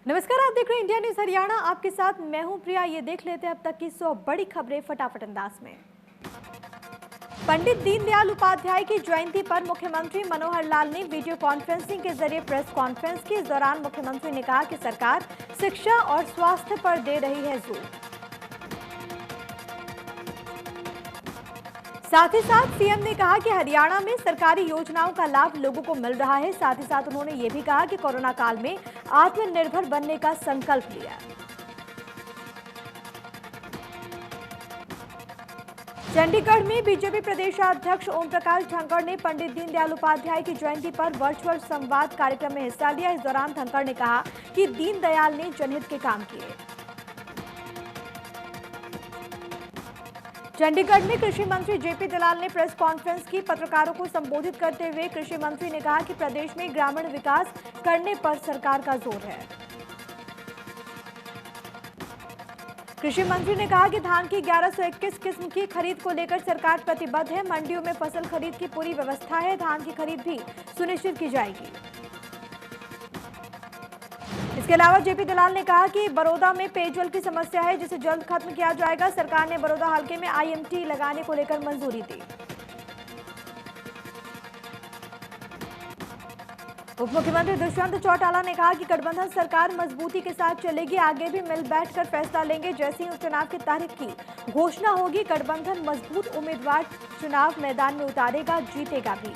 नमस्कार, आप देख रहे हैं इंडिया न्यूज हरियाणा। आपके साथ मैं हूं प्रिया। ये देख लेते हैं अब तक की 100 बड़ी खबरें फटाफट अंदाज में। पंडित दीनदयाल उपाध्याय की जयंती पर मुख्यमंत्री मनोहर लाल ने वीडियो कॉन्फ्रेंसिंग के जरिए प्रेस कॉन्फ्रेंस की। इस दौरान मुख्यमंत्री ने कहा कि सरकार शिक्षा और स्वास्थ्य पर दे रही है जोर। साथ ही साथ सीएम ने कहा कि हरियाणा में सरकारी योजनाओं का लाभ लोगों को मिल रहा है। साथ ही साथ उन्होंने ये भी कहा कि कोरोना काल में आत्मनिर्भर बनने का संकल्प लिया। चंडीगढ़ में बीजेपी प्रदेशाध्यक्ष ओम प्रकाश धनखड़ ने पंडित दीनदयाल उपाध्याय की जयंती पर वर्चुअल संवाद कार्यक्रम में हिस्सा लिया। इस दौरान धनखड़ ने कहा कि दीनदयाल ने जनहित के काम किए। चंडीगढ़ में कृषि मंत्री जेपी दलाल ने प्रेस कॉन्फ्रेंस की। पत्रकारों को संबोधित करते हुए कृषि मंत्री ने कहा कि प्रदेश में ग्रामीण विकास करने पर सरकार का जोर है। कृषि मंत्री ने कहा कि धान की 1121 किस्म की खरीद को लेकर सरकार प्रतिबद्ध है। मंडियों में फसल खरीद की पूरी व्यवस्था है। धान की खरीद भी सुनिश्चित की जाएगी। इसके अलावा जेपी दलाल ने कहा कि बड़ौदा में पेयजल की समस्या है, जिसे जल्द खत्म किया जाएगा। सरकार ने बड़ौदा हलके में आईएमटी लगाने को लेकर मंजूरी दी। उप मुख्यमंत्री दुष्यंत चौटाला ने कहा कि गठबंधन सरकार मजबूती के साथ चलेगी, आगे भी मिल बैठकर फैसला लेंगे। जैसे ही उपचुनाव की तारीख की घोषणा होगी, गठबंधन मजबूत उम्मीदवार चुनाव मैदान में उतारेगा, जीतेगा भी।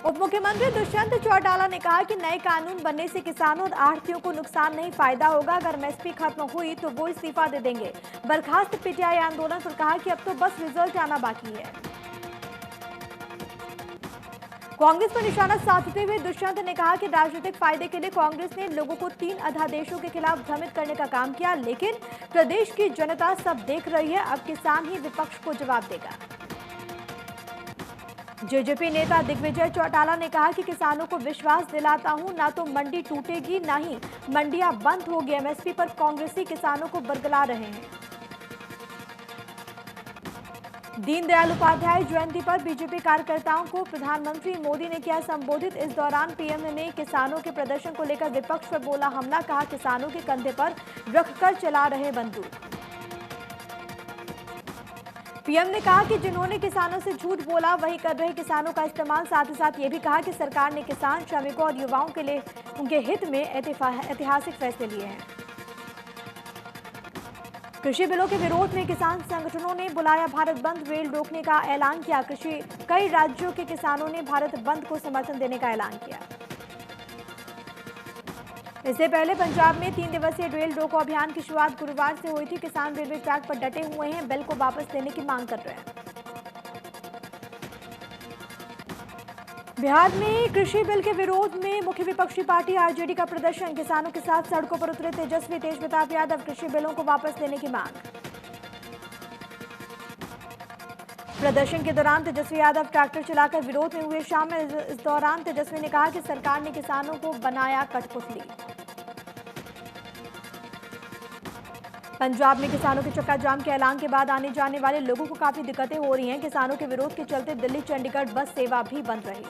उप मुख्यमंत्री दुष्यंत चौटाला ने कहा कि नए कानून बनने से किसानों और आढ़तियों को नुकसान नहीं, फायदा होगा। अगर एमएसपी खत्म हुई तो वो इस्तीफा दे देंगे। बर्खास्त पीटीआई आंदोलन पर कहा कि अब तो बस रिजल्ट आना बाकी है। कांग्रेस पर निशाना साधते हुए दुष्यंत ने कहा कि राजनीतिक फायदे के लिए कांग्रेस ने लोगों को 3 अध्यादेशों के खिलाफ भ्रमित करने का काम किया, लेकिन प्रदेश की जनता सब देख रही है। अब किसान ही विपक्ष को जवाब देगा। जेजेपी नेता दिग्विजय चौटाला ने कहा कि किसानों को विश्वास दिलाता हूं, ना तो मंडी टूटेगी, ना ही मंडियां बंद होगी। एमएसपी पर कांग्रेसी किसानों को बरगला रहे हैं। दीनदयाल उपाध्याय जयंती पर बीजेपी कार्यकर्ताओं को प्रधानमंत्री मोदी ने किया संबोधित। इस दौरान पीएम ने किसानों के प्रदर्शन को लेकर विपक्ष पर बोला हमला, कहा किसानों के कंधे पर रखकर चला रहे बंदूक। पीएम ने कहा कि जिन्होंने किसानों से झूठ बोला वही कर रहे किसानों का इस्तेमाल। साथ ही साथ ये भी कहा कि सरकार ने किसान, श्रमिकों और युवाओं के लिए उनके हित में ऐतिहासिक फैसले लिए हैं। कृषि बिलों के विरोध में किसान संगठनों ने बुलाया भारत बंद, रेल रोकने का ऐलान किया। कई राज्यों के किसानों ने भारत बंद को समर्थन देने का ऐलान किया। इससे पहले पंजाब में 3 दिवसीय रेल रोको अभियान की शुरुआत गुरुवार से हुई थी। किसान रेलवे ट्रैक पर डटे हुए हैं, बिल को वापस लेने की मांग कर रहे हैं। बिहार में कृषि बिल के विरोध में मुख्य विपक्षी पार्टी आरजेडी का प्रदर्शन। किसानों के साथ सड़कों पर उतरे तेजस्वी तेजप्रताप यादव, कृषि बिलों को वापस लेने की मांग। प्रदर्शन के दौरान तेजस्वी यादव ट्रैक्टर चलाकर विरोध में हुए शामिल। इस दौरान तेजस्वी ने कहा कि सरकार ने किसानों को बनाया कठपुतली। पंजाब में किसानों के चक्का जाम के ऐलान के बाद आने जाने वाले लोगों को काफी दिक्कतें हो रही हैं। किसानों के विरोध के चलते दिल्ली चंडीगढ़ बस सेवा भी बंद रही।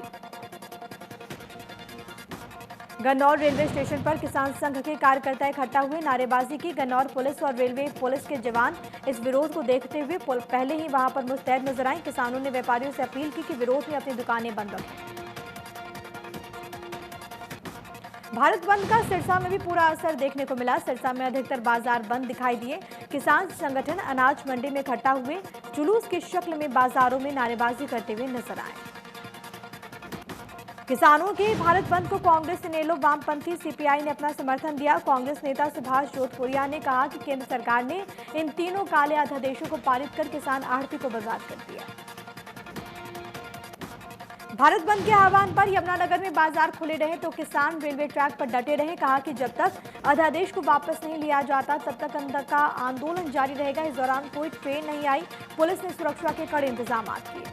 गन्नौर रेलवे स्टेशन पर किसान संघ के कार्यकर्ता इकट्ठा हुए, नारेबाजी की। गन्नौर पुलिस और रेलवे पुलिस के जवान इस विरोध को देखते हुए पहले ही वहां पर मुस्तैद नजर आए। किसानों ने व्यापारियों से अपील की कि विरोध में अपनी दुकानें बंद रखें। भारत बंद का सिरसा में भी पूरा असर देखने को मिला। सिरसा में अधिकतर बाजार बंद दिखाई दिए। किसान संगठन अनाज मंडी में इकट्ठा हुए, जुलूस की शक्ल में बाजारों में नारेबाजी करते हुए नजर आए। किसानों के भारत बंद को कांग्रेस, इनेलो, वामपंथी, सीपीआई ने अपना समर्थन दिया। कांग्रेस नेता सुभाष जोधपुरिया ने कहा कि केंद्र सरकार ने इन तीनों काले अध्यादेशों को पारित कर किसान आढ़ती को बर्बाद कर दिया। भारत बंद के आह्वान पर यमुनानगर में बाजार खुले रहे तो किसान रेलवे ट्रैक पर डटे रहे। कहा कि जब तक अध्यादेश को वापस नहीं लिया जाता तब तक अंदर का आंदोलन जारी रहेगा। इस दौरान कोई ट्रेन नहीं आई। पुलिस ने सुरक्षा के कड़े इंतजाम किए।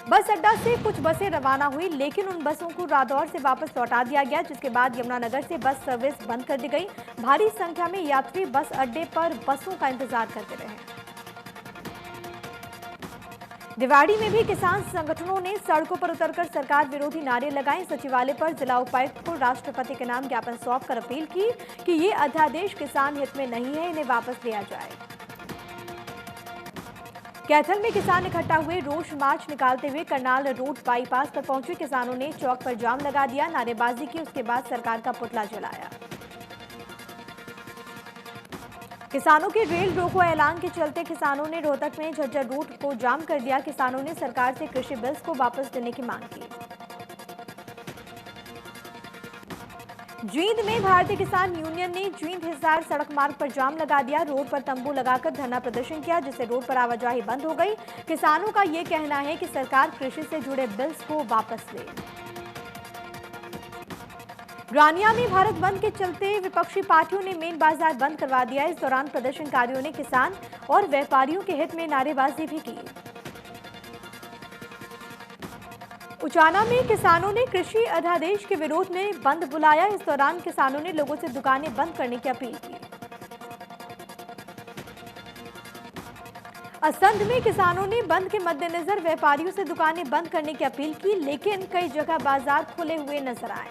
बस अड्डा से कुछ बसें रवाना हुई, लेकिन उन बसों को रादौर से वापस लौटा दिया गया, जिसके बाद यमुनानगर से बस सर्विस बंद कर दी गई। भारी संख्या में यात्री बस अड्डे पर बसों का इंतजार करते रहे। दिवाड़ी में भी किसान संगठनों ने सड़कों पर उतरकर सरकार विरोधी नारे लगाए। सचिवालय पर जिला उपायुक्त को राष्ट्रपति के नाम ज्ञापन सौंपकर अपील की कि ये अध्यादेश किसान हित में नहीं है, इन्हें वापस लिया जाए। कैथल में किसान इकट्ठा हुए, रोष मार्च निकालते हुए करनाल रोड बाईपास पर पहुंचे। किसानों ने चौक पर जाम लगा दिया, नारेबाजी की, उसके बाद सरकार का पुतला जलाया। किसानों के रेल रोको ऐलान के चलते किसानों ने रोहतक में झज्जर रूट को जाम कर दिया। किसानों ने सरकार से कृषि बिल्स को वापस देने की मांग की। जींद में भारतीय किसान यूनियन ने जींद हिसार सड़क मार्ग पर जाम लगा दिया। रोड पर तंबू लगाकर धरना प्रदर्शन किया, जिससे रोड पर आवाजाही बंद हो गई। किसानों का ये कहना है कि सरकार कृषि से जुड़े बिल्स को वापस ले। रानिया में भारत बंद के चलते विपक्षी पार्टियों ने मेन बाजार बंद करवा दिया। इस दौरान प्रदर्शनकारियों ने किसान और व्यापारियों के हित में नारेबाजी भी की। उचाना में किसानों ने कृषि अध्यादेश के विरोध में बंद बुलाया। इस दौरान किसानों ने लोगों से दुकानें बंद करने की अपील की। असंध में किसानों ने बंद के मद्देनजर व्यापारियों से दुकानें बंद करने की अपील की, लेकिन कई जगह बाजार खुले हुए नजर आए।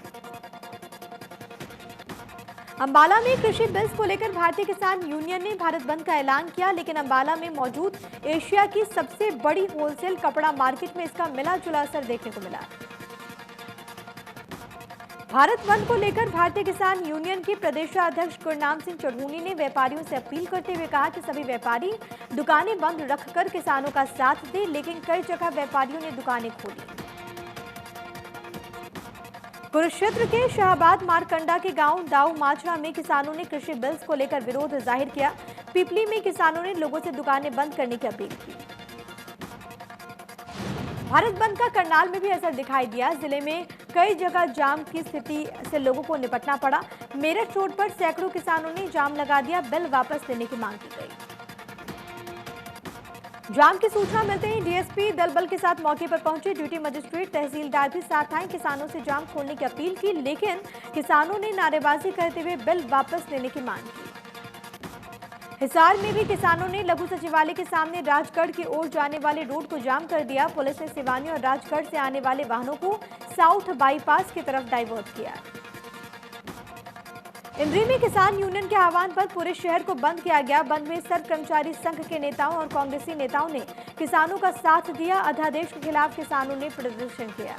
अंबाला में कृषि बिल्स को लेकर भारतीय किसान यूनियन ने भारत बंद का ऐलान किया, लेकिन अंबाला में मौजूद एशिया की सबसे बड़ी होलसेल कपड़ा मार्केट में इसका मिला जुला असर देखने को मिला। भारत बंद को लेकर भारतीय किसान यूनियन के प्रदेशाध्यक्ष गुरनाम सिंह चढ़ूनी ने व्यापारियों से अपील करते हुए कहा कि सभी व्यापारी दुकानें बंद रखकर किसानों का साथ दें, लेकिन कई जगह व्यापारियों ने दुकानें खोली। कुरुक्षेत्र के शाहबाद मारकंडा के गांव दाऊ माजरा में किसानों ने कृषि बिल्स को लेकर विरोध जाहिर किया। पिपली में किसानों ने लोगों से दुकानें बंद करने की अपील की। भारत बंद का करनाल में भी असर दिखाई दिया। जिले में कई जगह जाम की स्थिति से लोगों को निपटना पड़ा। मेरठ रोड पर सैकड़ों किसानों ने जाम लगा दिया, बिल वापस लेने की मांग की गई। जाम की सूचना मिलते ही डीएसपी दल बल के साथ मौके पर पहुंचे। ड्यूटी मजिस्ट्रेट तहसीलदार भी साथ आए। किसानों से जाम खोलने की अपील की, लेकिन किसानों ने नारेबाजी करते हुए बिल वापस लेने की मांग की। हिसार में भी किसानों ने लघु सचिवालय के सामने राजगढ़ की ओर जाने वाले रोड को जाम कर दिया। पुलिस ने सिवानी और राजगढ़ से आने वाले वाहनों को साउथ बाईपास की तरफ डाइवर्ट किया। इंद्री में किसान यूनियन के आह्वान पर पूरे शहर को बंद किया गया। बंद में सर्व कर्मचारी संघ के नेताओं और कांग्रेसी नेताओं ने किसानों का साथ दिया। अध्यादेश के खिलाफ किसानों ने प्रदर्शन किया।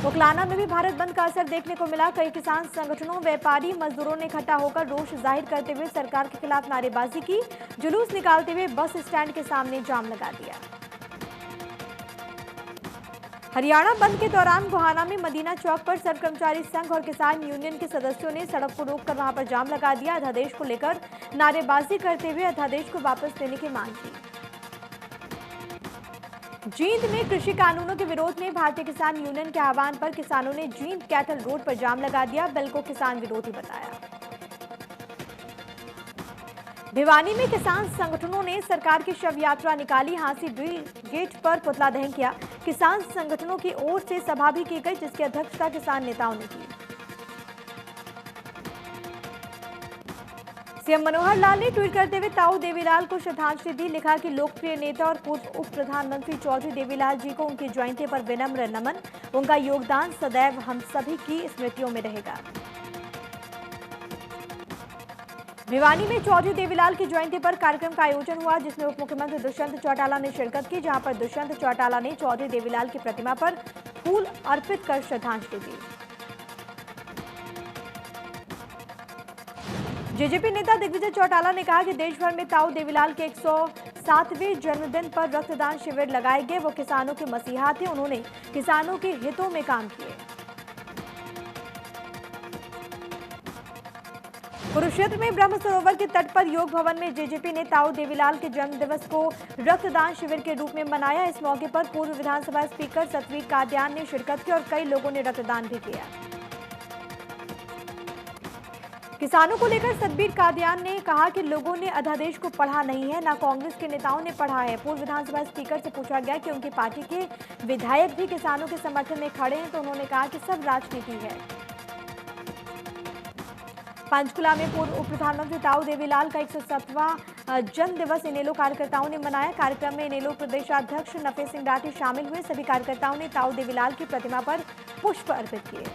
उकलाना में भी भारत बंद का असर देखने को मिला। कई किसान संगठनों, व्यापारी, मजदूरों ने इकट्ठा होकर रोष जाहिर करते हुए सरकार के खिलाफ नारेबाजी की। जुलूस निकालते हुए बस स्टैंड के सामने जाम लगा दिया। हरियाणा बंद के दौरान गोहाना में मदीना चौक पर सर्व कर्मचारी संघ और किसान यूनियन के सदस्यों ने सड़क को रोककर वहां पर जाम लगा दिया। अध्यादेश को लेकर नारेबाजी करते हुए अध्यादेश को वापस लेने की मांग की। जींद में कृषि कानूनों के विरोध में भारतीय किसान यूनियन के आह्वान पर किसानों ने जींद कैथल रोड पर जाम लगा दिया। बिल को किसान विरोधी बताया। भिवानी में किसान संगठनों ने सरकार की शव यात्रा निकाली। हांसी ड्रिल गेट पर पुतला दहन किया। किसान संगठनों की ओर से सभा भी की गई, जिसकी अध्यक्षता किसान नेताओं ने की। सीएम मनोहर लाल ने ट्वीट करते हुए ताऊ देवीलाल को श्रद्धांजलि दी। लिखा कि लोकप्रिय नेता और पूर्व उप प्रधानमंत्री चौधरी देवीलाल जी को उनकी जयंती पर विनम्र नमन। उनका योगदान सदैव हम सभी की स्मृतियों में रहेगा। भिवानी में चौधरी देवीलाल की जयंती पर कार्यक्रम का आयोजन हुआ, जिसमें उप मुख्यमंत्री दुष्यंत चौटाला ने शिरकत की। जहां पर दुष्यंत चौटाला ने चौधरी देवीलाल की प्रतिमा पर फूल अर्पित कर श्रद्धांजलि दी। जेजेपी नेता दिग्विजय चौटाला ने कहा कि देश भर में ताऊ देवीलाल के 107वें जन्मदिन पर रक्तदान शिविर लगाए गए। वो किसानों के मसीहा थे, उन्होंने किसानों के हितों में काम किए। कुरुक्षेत्र में ब्रह्म सरोवर के तट पर योग भवन में जेजेपी ने ताऊ देवीलाल के जन्म दिवस को रक्तदान शिविर के रूप में मनाया। इस मौके पर पूर्व विधानसभा स्पीकर सतवीर कादियान ने शिरकत की और कई लोगों ने रक्तदान भी किया। किसानों को लेकर सतवीर कादियान ने कहा कि लोगों ने अध्यादेश को पढ़ा नहीं है, न कांग्रेस के नेताओं ने पढ़ा है। पूर्व विधानसभा स्पीकर से पूछा गया कि उनकी पार्टी के विधायक भी किसानों के समर्थन में खड़े हैं, तो उन्होंने कहा कि सब राजनीति है। पंचकुला में पूर्व उप प्रधानमंत्री ताऊ देवीलाल का 107वां जन्म दिवस इनेलो कार्यकर्ताओं ने मनाया। कार्यक्रम में इनेलो प्रदेशाध्यक्ष नफे सिंह राठी शामिल हुए। सभी कार्यकर्ताओं ने ताऊ देवीलाल की प्रतिमा पर पुष्प अर्पित किए।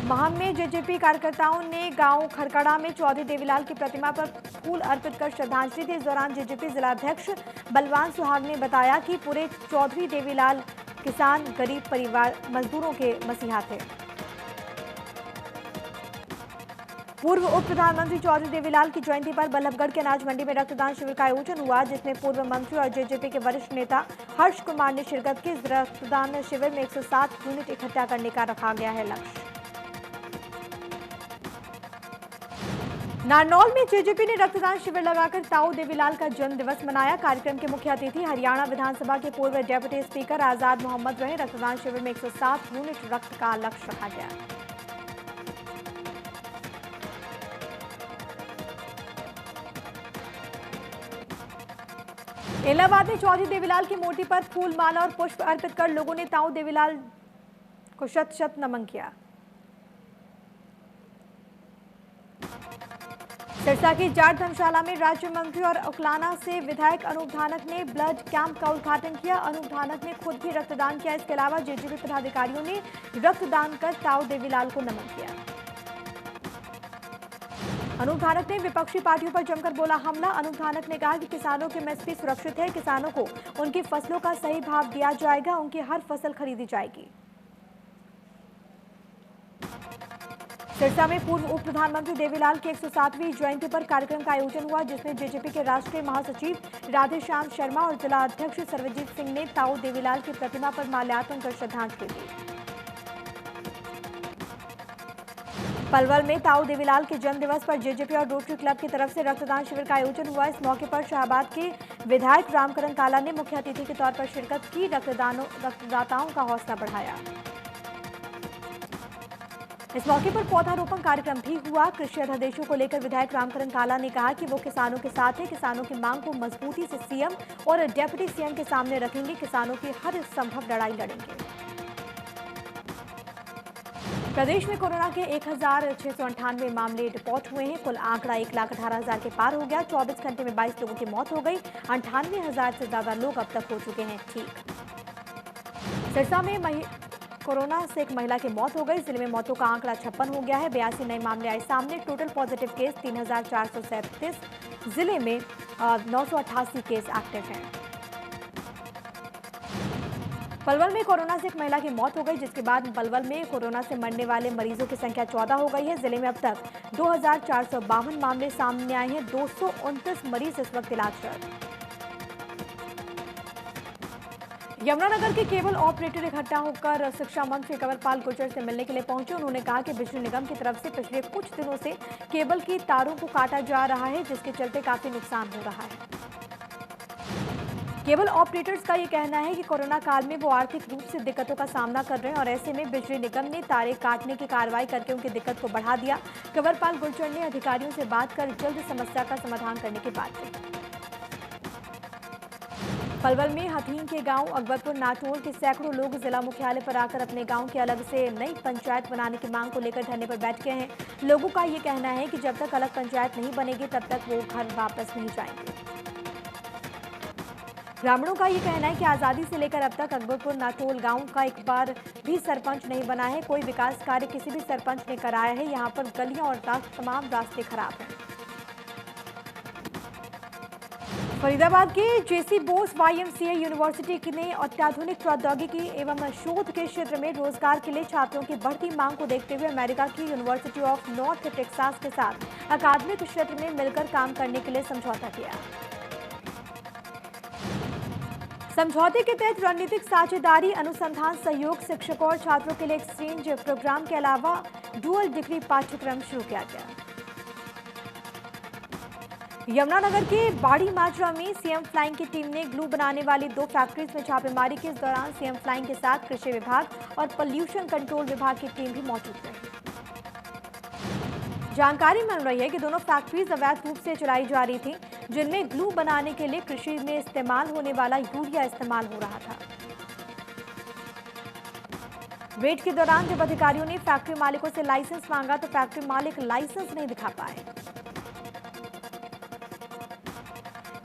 महम में जेजेपी कार्यकर्ताओं ने गांव खरकड़ा में चौधरी देवीलाल की प्रतिमा पर फूल अर्पित कर श्रद्धांजलि दी। इस दौरान जेजेपी जिलाध्यक्ष बलवान सुहाग ने बताया कि पूरे चौधरी देवीलाल किसान, गरीब परिवार, मजदूरों के मसीहा थे। पूर्व उप प्रधानमंत्री चौधरी देवीलाल की जयंती पर बल्लभगढ़ के अनाज मंडी में रक्तदान शिविर का आयोजन हुआ, जिसमें पूर्व मंत्री और जेजेपी के वरिष्ठ नेता हर्ष कुमार ने शिरकत की। इस रक्तदान शिविर में 107 यूनिट इकट्ठा करने का रखा गया है लक्ष्य। नारनौल में जेजेपी ने रक्तदान शिविर लगाकर ताऊ देवीलाल का जन्म दिवस मनाया। कार्यक्रम के मुख्य अतिथि हरियाणा विधानसभा के पूर्व डेप्यूटी स्पीकर आजाद मोहम्मद रहे। रक्तदान शिविर में 107 यूनिट रक्त का लक्ष्य रखा गया। इलाहाबाद में चौधरी देवीलाल की मूर्ति पर फूल, माला और पुष्प अर्पित कर लोगों ने ताऊ देवीलाल को शत शत नमन किया। सिरसा की जाट धर्मशाला में राज्य मंत्री और उकलाना से विधायक अनूप धानक ने ब्लड कैंप का उद्घाटन किया। अनूप धानक ने खुद भी रक्तदान किया। इसके अलावा जेजेपी पदाधिकारियों ने रक्तदान कर ताऊ देवीलाल को नमन किया। अनूप धानक ने विपक्षी पार्टियों पर जमकर बोला हमला। अनूप धानक ने कहा कि किसानों की एमएसपी सुरक्षित है, किसानों को उनकी फसलों का सही भाव दिया जाएगा, उनकी हर फसल खरीदी जाएगी। सिरसा में पूर्व उप प्रधानमंत्री देवीलाल की 107वीं जयंती पर कार्यक्रम का आयोजन हुआ, जिसमें जेजेपी के राष्ट्रीय महासचिव राधेश्याम शर्मा और जिला अध्यक्ष सर्वजीत सिंह ने ताऊ देवीलाल की प्रतिमा पर माल्यार्पण कर श्रद्धांजलि दी। पलवल में ताऊ देवीलाल के जन्म दिवस पर जेजेपी और रोटरी क्लब की तरफ से रक्तदान शिविर का आयोजन हुआ। इस मौके पर शाहबाद के विधायक रामकरण काला ने मुख्य अतिथि के तौर पर शिरकत की। रक्तदाताओं का हौसला बढ़ाया। इस मौके पर पौधारोपण कार्यक्रम भी हुआ। कृषि अध्यादेशों को लेकर विधायक रामकरण काला ने कहा कि वो किसानों के साथ है, किसानों की मांग को मजबूती से सीएम और डेप्यूटी सीएम के सामने रखेंगे, किसानों की हर संभव लड़ाई लड़ेंगे। प्रदेश में कोरोना के 1698 मामले रिपोर्ट हुए हैं। कुल आंकड़ा 1,18,000 के पार हो गया। 24 घंटे में 22 लोगों की मौत हो गई। 98,000 से ज्यादा लोग अब तक हो चुके हैं ठीक। सिरसा में कोरोना से एक महिला की मौत हो गई। जिले में मौतों का आंकड़ा 56 हो गया है। 82 नए मामले आए सामने। Total positive case 3,437। जिले में 988 केस एक्टिव हैं। पलवल में कोरोना से एक महिला की मौत हो गई, जिसके बाद पलवल में कोरोना से मरने वाले मरीजों की संख्या 14 हो गई है। जिले में अब तक 2,452 मामले सामने आए हैं। 229 मरीज इस वक्त इलाजरत। यमुनानगर के केबल ऑपरेटर इकट्ठा होकर शिक्षा मंत्री कंवरपाल गुर्जर से मिलने के लिए पहुंचे। उन्होंने कहा कि बिजली निगम की तरफ से पिछले कुछ दिनों से केबल की तारों को काटा जा रहा है, जिसके चलते काफी नुकसान हो रहा है। केबल ऑपरेटर्स का ये कहना है कि कोरोना काल में वो आर्थिक रूप से दिक्कतों का सामना कर रहे हैं और ऐसे में बिजली निगम ने तारे काटने की कार्रवाई करके उनकी दिक्कत को बढ़ा दिया। कंवरपाल गुर्जर ने अधिकारियों से बात कर जल्द समस्या का समाधान करने की बात कही। पलवल में हथीन के गांव अकबरपुर नाटोल के सैकड़ों लोग जिला मुख्यालय पर आकर अपने गांव की अलग से नई पंचायत बनाने की मांग को लेकर धरने पर बैठ गए हैं। लोगों का ये कहना है कि जब तक अलग पंचायत नहीं बनेगी तब तक वो घर वापस नहीं जाएंगे। ग्रामीणों का ये कहना है कि आजादी से लेकर अब तक अकबरपुर नाटोल गांव का एक बार भी सरपंच नहीं बना है। कोई विकास कार्य किसी भी सरपंच ने कराया है। यहाँ पर गलियां और तमाम रास्ते खराब हैं। फरीदाबाद के जेसी बोस YMCA यूनिवर्सिटी ने अत्याधुनिक प्रौद्योगिकी एवं शोध के क्षेत्र में रोजगार के लिए छात्रों की बढ़ती मांग को देखते हुए अमेरिका की यूनिवर्सिटी ऑफ नॉर्थ टेक्सास के साथ अकादमिक क्षेत्र में मिलकर काम करने के लिए समझौता किया। समझौते के तहत रणनीतिक साझेदारी, अनुसंधान सहयोग, शिक्षकों और छात्रों के लिए एक्सचेंज प्रोग्राम के अलावा डुअल डिग्री पाठ्यक्रम शुरू किया गया। यमुनानगर के बाड़ी माजरा में सीएम फ्लाइंग की टीम ने ग्लू बनाने वाली 2 फैक्ट्रीज में छापेमारी की। इस दौरान सीएम फ्लाइंग के साथ कृषि विभाग और पोल्यूशन कंट्रोल विभाग की टीम भी मौजूद रही। जानकारी मिल रही है कि दोनों फैक्ट्रीज अवैध रूप से चलाई जा रही थी, जिनमें ग्लू बनाने के लिए कृषि में इस्तेमाल होने वाला यूरिया इस्तेमाल हो रहा था। रेड के दौरान जब अधिकारियों ने फैक्ट्री मालिकों से लाइसेंस मांगा तो फैक्ट्री मालिक लाइसेंस नहीं दिखा पाए।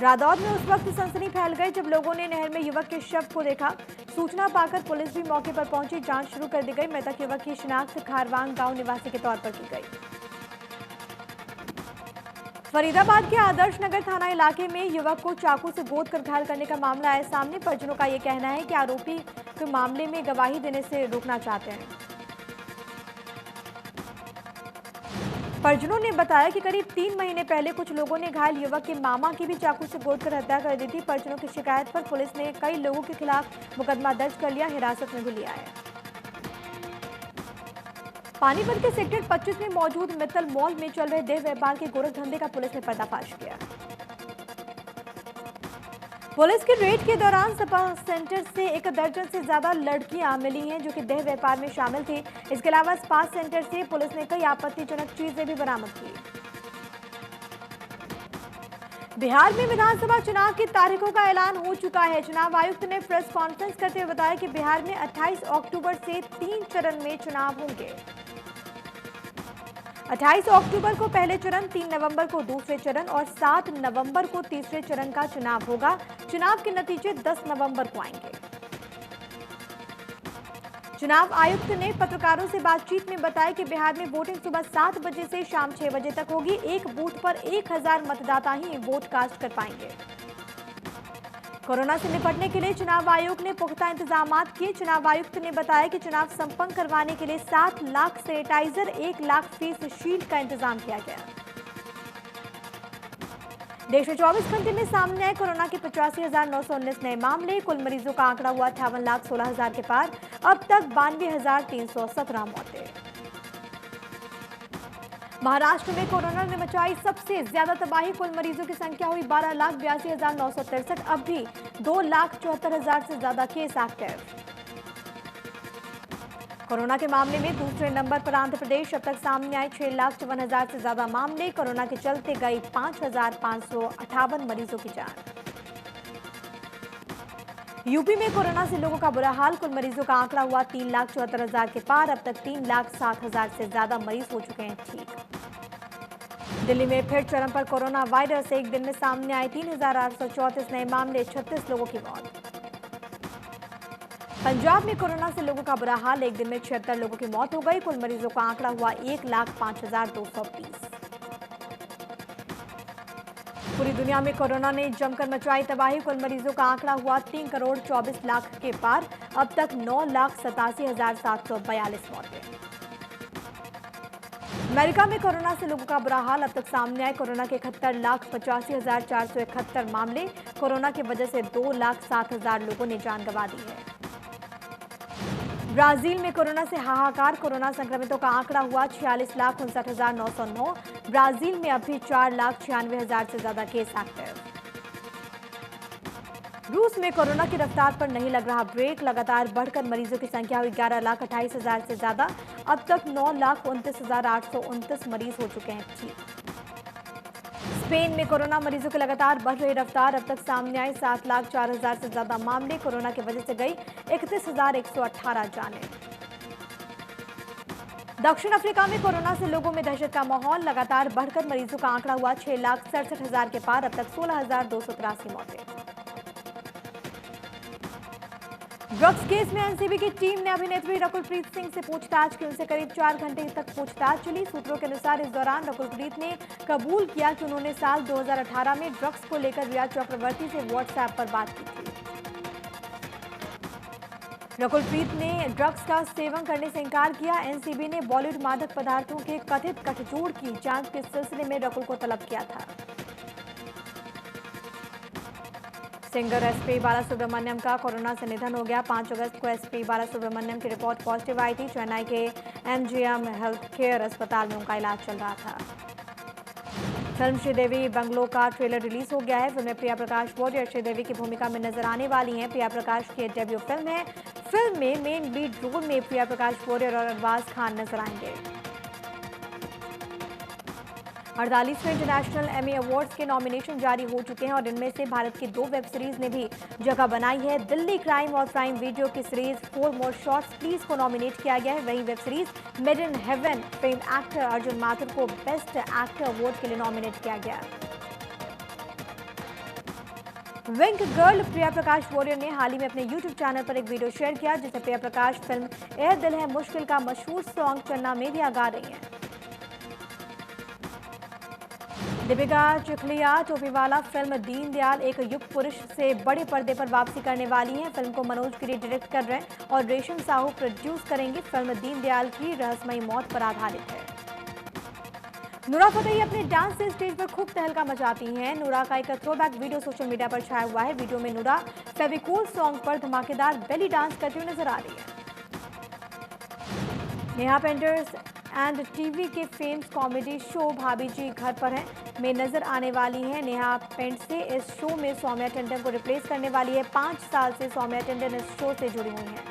रादौर में उस वक्त सनसनी फैल गई जब लोगों ने नहर में युवक के शव को देखा। सूचना पाकर पुलिस भी मौके पर पहुंची, जांच शुरू कर दी गई। मृतक युवक की शिनाख्त खारवांग गांव निवासी के तौर पर की गई। फरीदाबाद के आदर्श नगर थाना इलाके में युवक को चाकू से गोद कर घायल करने का मामला आया सामने। परिजनों का यह कहना है कि आरोपी को मामले में गवाही देने से रोकना चाहते हैं। परिजनों ने बताया कि करीब 3 महीने पहले कुछ लोगों ने घायल युवक के मामा की भी चाकू से गोद कर हत्या कर दी थी। परिजनों की शिकायत पर पुलिस ने कई लोगों के खिलाफ मुकदमा दर्ज कर लिया, हिरासत में भी लिया है। पानीपत के सेक्टर 25 में मौजूद मित्तल मॉल में चल रहे देह व्यापार के गोरख धंधे का पुलिस ने पर्दाफाश किया। पुलिस की रेड के दौरान सपा सेंटर से 1 दर्जन से ज्यादा लड़कियां मिली हैं जो कि देह व्यापार में शामिल थी। इसके अलावा स्पा सेंटर से पुलिस ने कई आपत्तिजनक चीजें भी बरामद की। बिहार में विधानसभा चुनाव की तारीखों का ऐलान हो चुका है। चुनाव आयुक्त ने प्रेस कॉन्फ्रेंस करते हुए बताया कि बिहार में 28 अक्टूबर से 3 चरण में चुनाव होंगे। 28 अक्टूबर को पहले चरण, 3 नवंबर को दूसरे चरण और 7 नवंबर को तीसरे चरण का चुनाव होगा। चुनाव के नतीजे 10 नवंबर को आएंगे। चुनाव आयुक्त ने पत्रकारों से बातचीत में बताया कि बिहार में वोटिंग सुबह 7 बजे से शाम 6 बजे तक होगी। एक बूथ पर 1000 मतदाता ही वोट कास्ट कर पाएंगे। कोरोना से निपटने के लिए चुनाव आयोग ने पुख्ता इंतजाम किए। चुनाव आयुक्त ने बताया कि चुनाव संपन्न करवाने के लिए 7 lakh sanitiser, 1 lakh face shield का इंतजाम किया गया। देश में 24 घंटे में सामने आए कोरोना के 85,919 नए मामले। कुल मरीजों का आंकड़ा हुआ 58,16,000 के पार। अब तक 92,317 मौतें। महाराष्ट्र में कोरोना ने मचाई सबसे ज्यादा तबाही। कुल मरीजों की संख्या हुई 12,82,963। अब भी 2,74,000 से ज्यादा केस एक्टिव। कोरोना के मामले में दूसरे नंबर पर आंध्र प्रदेश। अब तक सामने आए 6,54,000 से ज्यादा मामले। कोरोना के चलते गई 5,558 मरीजों की जान। यूपी में कोरोना से लोगों का बुरा हाल। कुल मरीजों का आंकड़ा हुआ 3,74,000 के पार। अब तक 3,07,000 से ज्यादा मरीज हो चुके हैं ठीक। दिल्ली में फिर चरम पर कोरोना वायरस। एक दिन में सामने आए 3,834 नए मामले, 36 लोगों की मौत। पंजाब में कोरोना से लोगों का बुरा हाल। एक दिन में 76 लोगों की मौत हो गई। कुल मरीजों का आंकड़ा हुआ 1,05,230। पूरी दुनिया में कोरोना ने जमकर मचाई तबाही। कुल मरीजों का आंकड़ा हुआ 3,24,00,000 के पार। अब तक 9,87,742 मौतें। अमेरिका में कोरोना से लोगों का बुरा हाल। अब तक सामने आए कोरोना के 71,85,471 मामले। कोरोना की वजह से 2,07,000 लोगों ने जान गंवा दी है। ब्राजील में कोरोना से हाहाकार। कोरोना संक्रमितों का आंकड़ा हुआ 46,59,909। ब्राजील में अभी 4,96,000 से ज्यादा केस एक्टिव। रूस में कोरोना की रफ्तार पर नहीं लग रहा ब्रेक। लगातार बढ़कर मरीजों की संख्या हुई 11,28,000 से ज्यादा। अब तक 9,29,829 मरीज हो चुके हैं ठीक। स्पेन में कोरोना मरीजों की लगातार बढ़ रही रफ्तार। अब तक सामने आए 7,04,000 से ज्यादा मामले। कोरोना की वजह से गई 31,118 जानें। दक्षिण अफ्रीका में कोरोना से लोगों में दहशत का माहौल। लगातार बढ़कर मरीजों का आंकड़ा हुआ 6,67,000 के पार। अब तक 16,283 मौतें। ड्रग्स केस में एनसीबी की टीम ने अभिनेत्री रकुलप्रीत सिंह से पूछताछ की। उनसे करीब 4 घंटे तक पूछताछ चली। सूत्रों के अनुसार इस दौरान रकुलप्रीत ने कबूल किया कि उन्होंने साल 2018 में ड्रग्स को लेकर रिया चक्रवर्ती से व्हाट्सएप पर बात की थी। रकुलप्रीत ने ड्रग्स का सेवन करने से इनकार किया। एनसीबी ने बॉलीवुड मादक पदार्थों के कथित गठजोड़ की जांच के सिलसिले में रकुल को तलब किया था। सिंगर एसपी बालासुब्रमण्यम का कोरोना से निधन हो गया। 5 अगस्त को एसपी बालासुब्रमण्यम की रिपोर्ट पॉजिटिव आई थी। चेन्नई के एमजीएम हेल्थ केयर अस्पताल में उनका इलाज चल रहा था। फिल्म श्रीदेवी बंगलो का ट्रेलर रिलीज हो गया है। फिल्म में प्रिया प्रकाश वॉरियर श्रीदेवी की भूमिका में नजर आने वाली हैं। प्रिया प्रकाश की डेब्यू फिल्म है। फिल्म में मेन लीड रोल में प्रिया प्रकाश वॉरियर और अरबाज खान नजर आएंगे। 48वें इंटरनेशनल एमी अवार्ड्स के नॉमिनेशन जारी हो चुके हैं और इनमें से भारत की 2 वेब सीरीज ने भी जगह बनाई है। दिल्ली क्राइम और प्राइम वीडियो की सीरीज 4 मोर शॉट्स प्लीज को नॉमिनेट किया गया है। वहीं web series made in heaven fame actor Arjun Mathur को बेस्ट एक्टर अवार्ड के लिए नॉमिनेट किया गया। विंक गर्ल प्रिया प्रकाश वॉरियर ने हाल ही में अपने YouTube चैनल पर एक वीडियो शेयर किया जिसमें प्रिया प्रकाश फिल्म ए दिल है मुश्किल का मशहूर सॉन्ग चन्ना में भी गा रही हैं। दीपिका चिखलिया टोपीवाला फिल्म दीनदयाल एक युग पुरुष से बड़े पर्दे पर वापसी करने वाली हैं। फिल्म को मनोज गिरी डायरेक्ट कर रहे हैं और रेशम साहू प्रोड्यूस करेंगे। फिल्म दीनदयाल की रहस्यमयी मौत पर आधारित है। नूरा फतेही अपने डांस से स्टेज पर खूब तहलका मचाती हैं। नूरा का एक थ्रोबैक वीडियो सोशल मीडिया पर छाया हुआ है। वीडियो में नूरा फेविकोल सॉन्ग पर धमाकेदार बेली डांस करती हुई नजर आ रही है। नेहा पेंटर्स एंड टीवी के फेम्स कॉमेडी शो भाभी जी घर पर हैं में नजर आने वाली हैं। नेहा पेंट से इस शो में सौम्या टंडन को रिप्लेस करने वाली है। 5 साल से सौम्या टंडन इस शो से जुड़ी हुई हैं।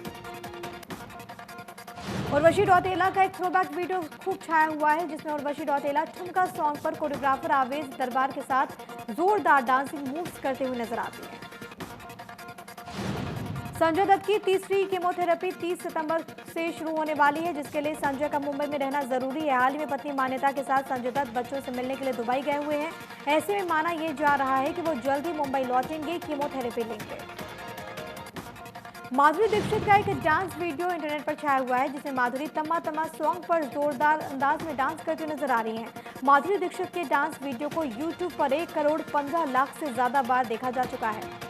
उर्वशी रौतेला का एक थ्रोबैक वीडियो खूब छाया हुआ है जिसमें उर्वशी रौतेला ठुमका सॉन्ग पर कोरियोग्राफर आवेश दरबार के साथ जोरदार डांसिंग मूव्स करते हुए नजर आती है। संजय दत्त की तीसरी कीमोथेरेपी 30 सितंबर से शुरू होने वाली है जिसके लिए संजय का मुंबई में रहना जरूरी है। हाल ही में पत्नी मान्यता के साथ संजय दत्त बच्चों से मिलने के लिए दुबई गए हुए हैं। ऐसे में माना यह जा रहा है कि वो जल्द ही मुंबई लौटेंगे, कीमोथेरेपी लेंगे। माधुरी दीक्षित का एक डांस वीडियो इंटरनेट पर छाया हुआ है जिसमें माधुरी तम्मा तम्मा सॉन्ग पर जोरदार अंदाज में डांस करती हुई नजर आ रही हैं। माधुरी दीक्षित के डांस वीडियो को YouTube पर 1 करोड़ 15 लाख से ज्यादा बार देखा जा चुका है।